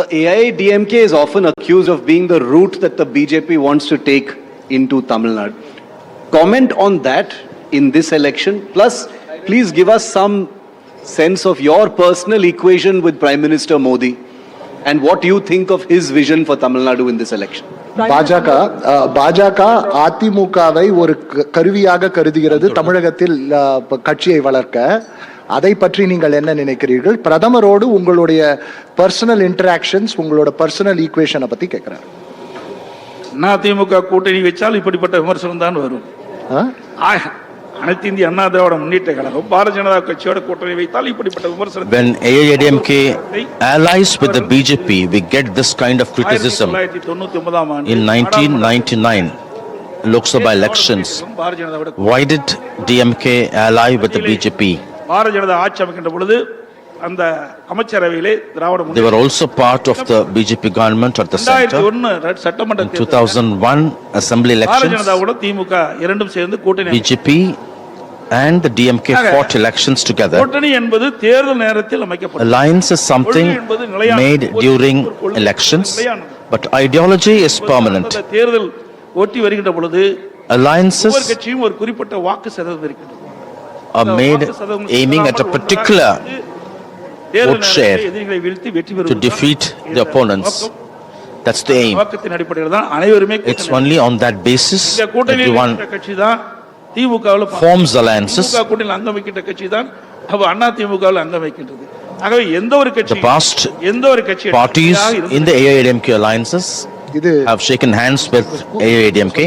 AIADMK is often accused of being the route that the BJP wants to take into Tamil Nadu. Comment on that in this election. Plus, please give us some sense of your personal equation with Prime Minister Modi and what you think of his vision for Tamil Nadu in this election. பாஜக அதிமுகவை ஒரு கருவியாக கருதுகிறது தமிழகத்தில் கட்சியை வளர்க்க. அதை பற்றி நீங்கள் என்ன நினைக்கிறீர்கள்? பிரதமரோடு உங்களுடைய பர்சனல் இன்டராக்ஷன்ஸ், உங்களோட பர்சனல் ஈக்குவேஷனை பத்தி கேட்கிறார். அதிமுக கூட்டணி வச்சால் இப்படிப்பட்ட விமர்சனம் தான் வரும். அனைத்து இந்திய அண்ணா திராவிட முன்னேற்ற கழகம் பாரதிய ஜனதா கட்சியோட கூட்டணி வைத்தால் இப்படிப்பட்ட விமர்சனம். When AIADMK allies with the BJP, we get this kind of criticism. In 1999 Lok Sabha elections, why did DMK ally with the BJP? Bharatiya Janata ஆட்சி அமைக்கின்ற பொழுது அந்த அமைச்சரவையிலே திராவிட They were also part of the BJP government at the center. சட்டமன்ற 2001 assembly Bharatiya elections, ஜனதாவோட திமுக இரண்டும் சேர்ந்து கூட்டணி. BJP and the DMK fought elections together. கூட்டணி என்பது தேர்தல் நேரத்தில் அமைக்கப்படும். Alliance is something made during elections, but ideology is permanent. தேர்தல் ஓட்டி வருகின்ற பொழுது Alliances ஒவ்வொரு கட்சியும் ஒரு குறிப்பிட்ட வாக்கு சதவீதம் இருக்கிறது. are made aiming at a particular vote share to defeat the opponents. That's the aim. It's only on that basis that everyone forms alliances. The past parties in the AIADMK alliances have shaken hands with AIADMK.